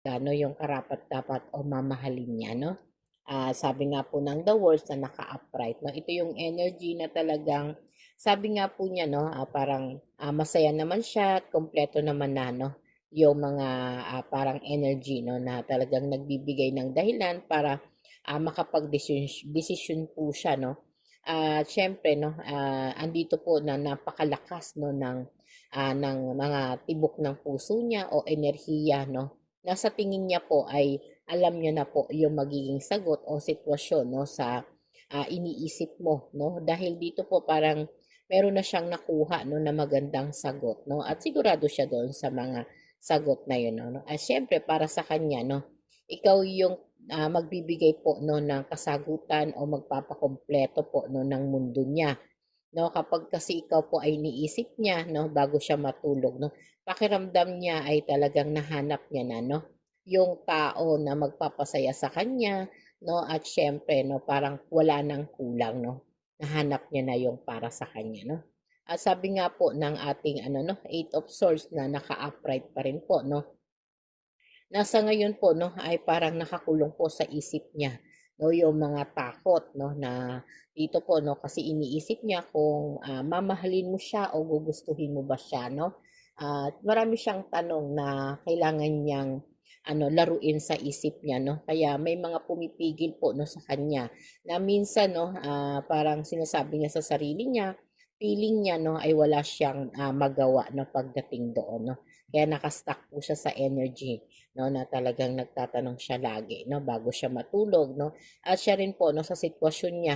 talaga, no, yung karapat-dapat o mamahalin niya, no? Sabi nga po ng the words na naka-upright, no? Ito yung energy na talagang, sabi nga po niya, no, parang masaya naman siya at kompleto naman na, no, yung mga parang energy, no, na talagang nagbibigay ng dahilan para makapag-desisyon po siya, no? At syempre, no, andito po na napakalakas, no, ng mga tibok ng puso niya o enerhiya, no, na sa tingin niya po ay alam niya na po yung magiging sagot o sitwasyon, no, sa iniisip mo, no, dahil dito po parang meron na siyang nakuha, no, na magandang sagot, no, at sigurado siya doon sa mga sagot na yun, no. At syempre para sa kanya, no, ikaw yung magbibigay po, no, ng kasagutan o magpapakumpleto po, no, ng mundo niya, no, kapag kasi ikaw po ay iniisip niya, no, bago siya matulog, no, pakiramdam niya ay talagang nahanap niya na, no, yung tao na magpapasaya sa kanya, no, at syempre, no, parang wala nang kulang, no, nahanap niya na yung para sa kanya, no. At sabi nga po ng ating ano, no, Eight of Swords na naka-upright pa rin po, no, nasa ngayon po, no, ay parang nakakulong po sa isip niya, no, yung mga takot, no, na dito po, no, kasi iniisip niya kung mamahalin mo siya o gugustuhin mo ba siya, no. At marami siyang tanong na kailangan niyang ano, laruin sa isip niya, no. Kaya may mga pumipigil po, no, sa kanya na minsan, no, parang sinasabi niya sa sarili niya, feeling niya, no, ay wala siyang magawa, no, pagdating doon, no. Kaya nakastuck po siya sa energy, no, na talagang nagtatanong siya lagi, no, bago siya matulog, no. At siya rin po, no, sa sitwasyon niya